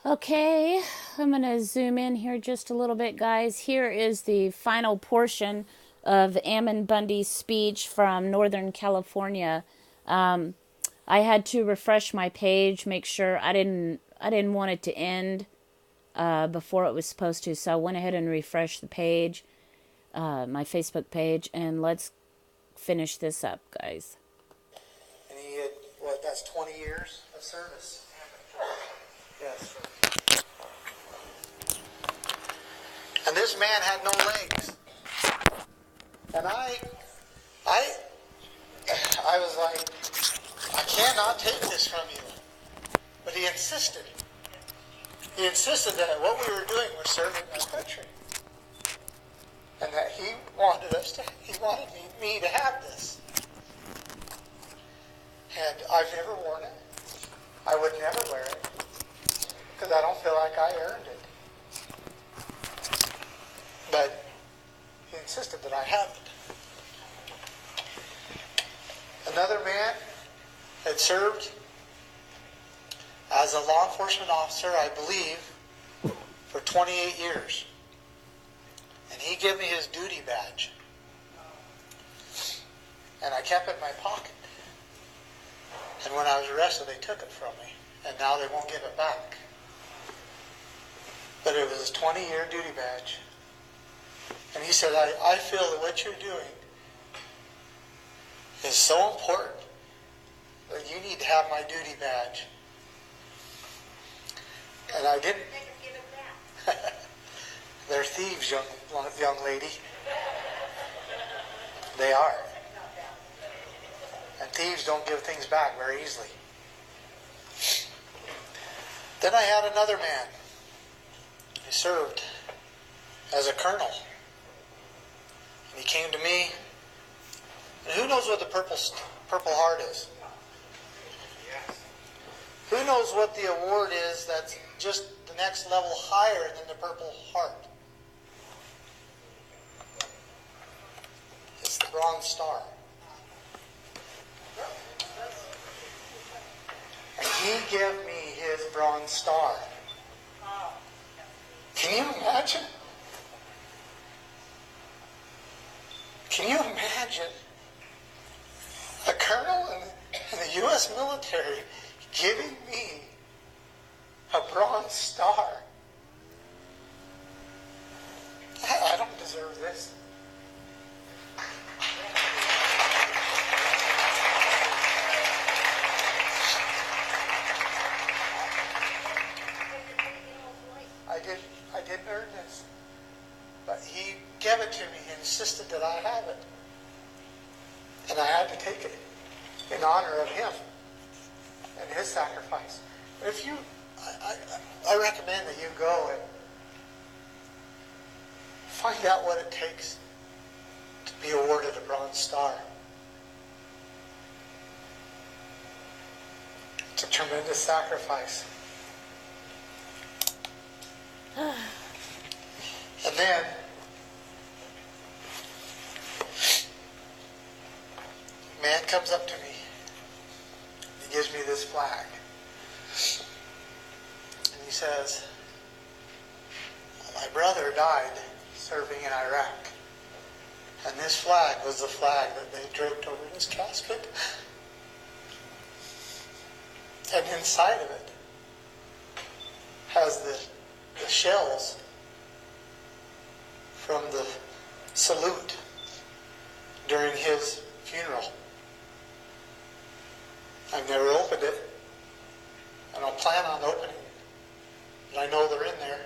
Okay, I'm going to zoom in here just a little bit, guys. Here is the final portion of Ammon Bundy's speech from Northern California. I had to refresh my page, make sure I didn't want it to end before it was supposed to, so I went ahead and refreshed the page, my Facebook page, and let's finish this up, guys. And he had, that's 20 years of service. Yes. And this man had no legs. And I was like, I cannot take this from you. But he insisted. He insisted that what we were doing was serving our country. And that he wanted me to have this. And I've never worn it. I would never wear it. Because I don't feel like I earned it. But he insisted that I have it. Another man had served as a law enforcement officer, I believe, for 28 years. And he gave me his duty badge. And I kept it in my pocket. And when I was arrested, they took it from me. And now they won't give it back. But it was his 20-year duty badge. And he said, I feel that what you're doing is so important that you need to have my duty badge. And I didn't. They're thieves, young lady. They are. And thieves don't give things back very easily. Then I had another man. He served as a colonel. And he came to me. And who knows what the Purple Heart is? Who knows what the award is that's just the next level higher than the Purple Heart? It's the Bronze Star. And he gave me his Bronze Star. Can you imagine? Can you imagine a colonel in the U.S. military giving me a Bronze Star? I don't deserve this. I didn't earn this. But he gave it to me. He insisted that I have it. And I had to take it in honor of him and his sacrifice. If you, I recommend that you go and find out what it takes to be awarded a Bronze Star. It's a tremendous sacrifice. And then, a man comes up to me. He gives me this flag. And he says, my brother died serving in Iraq. And this flag was the flag that they draped over his casket. And inside of it has the shells from the salute during his funeral. I've never opened it. I don't plan on opening it. But I know they're in there.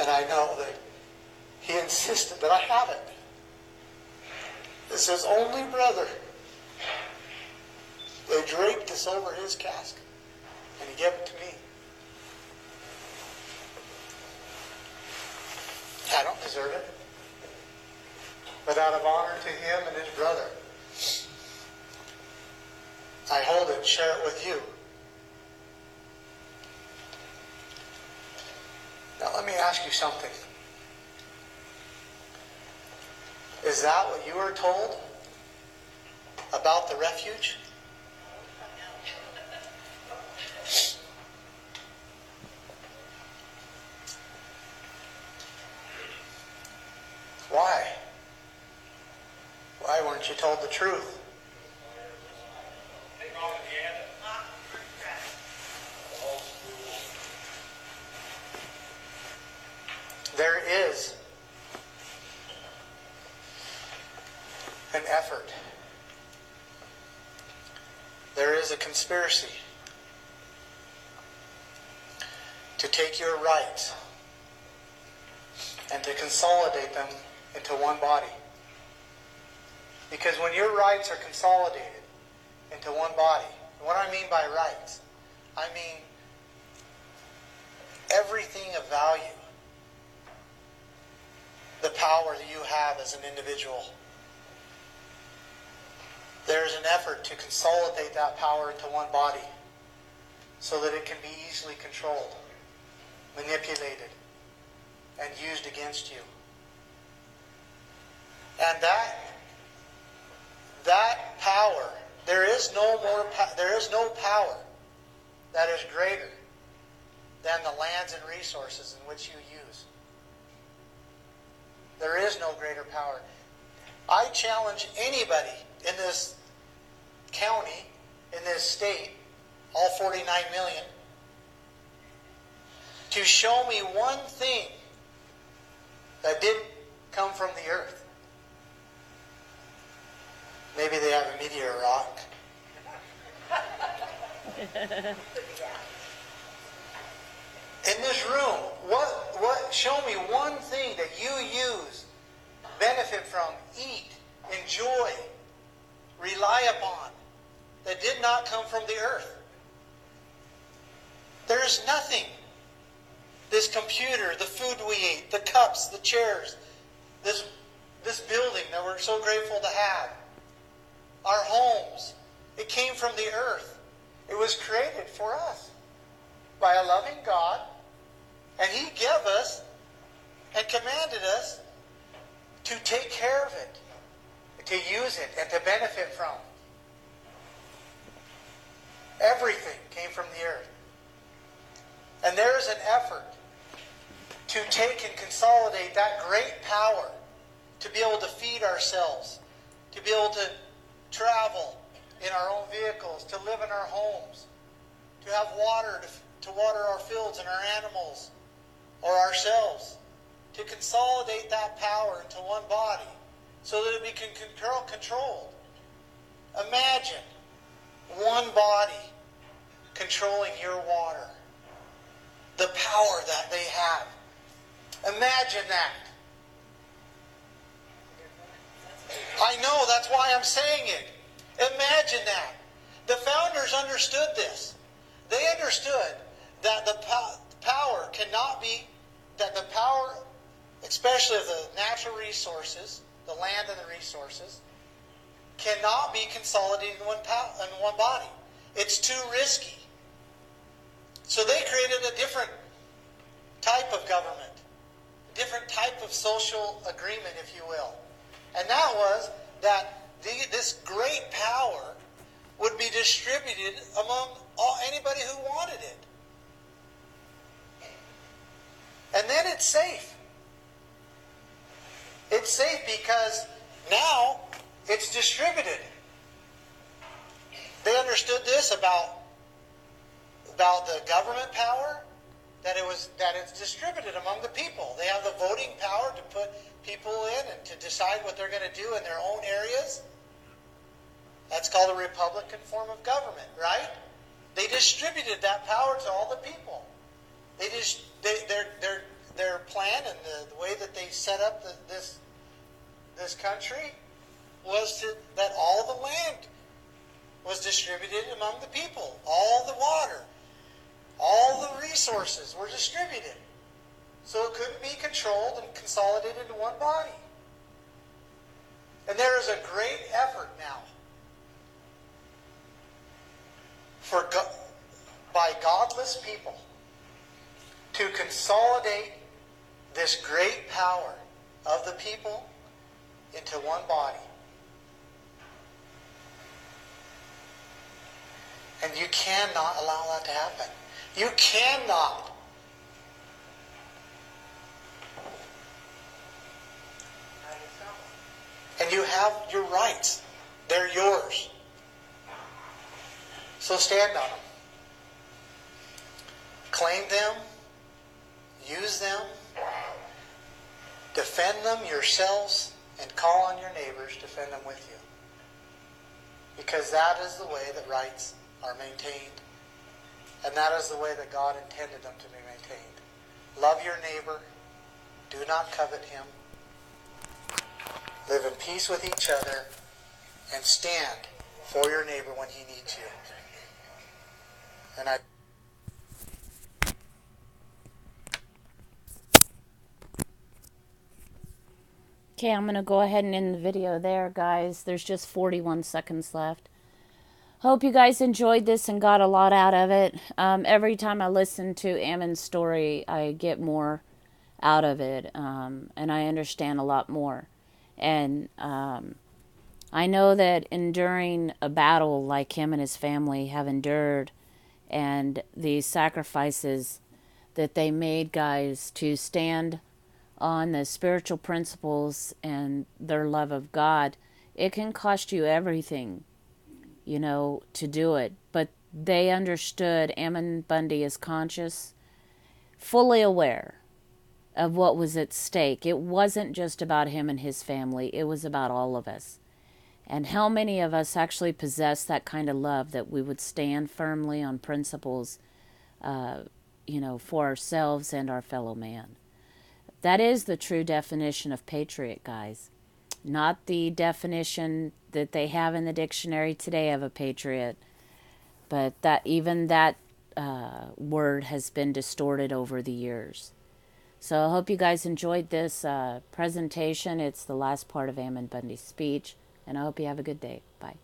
And I know that he insisted that I have it. It's his only brother. They draped this over his casket. And he gave it to me. I don't deserve it. But out of honor to him and his brother, I hold it and share it with you. Now let me ask you something. Is that what you were told about the refuge? you told the truth. There is an effort. There is a conspiracy to take your rights and to consolidate them into one body. Because when your rights are consolidated into one body, what I mean by rights, I mean everything of value, the power that you have as an individual. There is an effort to consolidate that power into one body so that it can be easily controlled, manipulated, and used against you. And that power, there is no power that is greater than the lands and resources in which you use. There is no greater power. I challenge anybody in this county, in this state, all 49 million, to show me one thing that didn't come from the earth. Maybe they have a meteor rock. In this room, show me one thing that you use, benefit from, eat, enjoy, rely upon, that did not come from the earth. There is nothing. This computer, the food we eat, the cups, the chairs, this building that we're so grateful to have, our homes, it came from the earth. It was created for us by a loving God, and He gave us and commanded us to take care of it, to use it, and to benefit from. Everything came from the earth. And there is an effort to take and consolidate that great power to be able to feed ourselves, to be able to travel in our own vehicles, to live in our homes, to have water to water our fields and our animals or ourselves, to consolidate that power into one body so that it can be controlled. Imagine one body controlling your water, the power that they have. Imagine that. I know, that's why I'm saying it. Imagine that. The founders understood this. They understood that the power cannot be, that the power, especially of the natural resources, the land and the resources, cannot be consolidated in one body. It's too risky. So they created a different type of government, a different type of social agreement, if you will. And that was that this great power would be distributed among anybody who wanted it. And then it's safe. It's safe because now it's distributed. They understood this about the government power, that it's distributed among the people. They have the voting power to put people in and to decide what they're going to do in their own areas. That's called a Republican form of government, right? They distributed that power to all the people. Their plan and the way that they set up this country was that all the land was distributed among the people. All the water, all the resources were distributed. So it couldn't be controlled and consolidated into one body. And there is a great effort now by godless people to consolidate this great power of the people into one body. And you cannot allow that to happen. You cannot. And you have your rights. They're yours. So stand on them. Claim them. Use them. Defend them yourselves, and call on your neighbors to defend them with you. Because that is the way that rights are maintained. And that is the way that God intended them to be maintained. Love your neighbor. Do not covet him. Live in peace with each other. And stand for your neighbor when he needs you. And Okay, I'm going to go ahead and end the video there, guys. There's just 41 seconds left. Hope you guys enjoyed this and got a lot out of it. Every time I listen to Ammon's story, I get more out of it, and I understand a lot more. And I know that enduring a battle like him and his family have endured, and the sacrifices that they made, guys, to stand on the spiritual principles and their love of God, it can cost you everything, to do it. But they understood. Ammon Bundy is conscious, fully aware of what was at stake. It wasn't just about him and his family. It was about all of us. And how many of us actually possess that kind of love, that we would stand firmly on principles, for ourselves and our fellow man. That is the true definition of patriot, guys. Not the definition that they have in the dictionary today of a patriot, but that even that word has been distorted over the years. So I hope you guys enjoyed this presentation. It's the last part of Ammon Bundy's speech, and I hope you have a good day. Bye.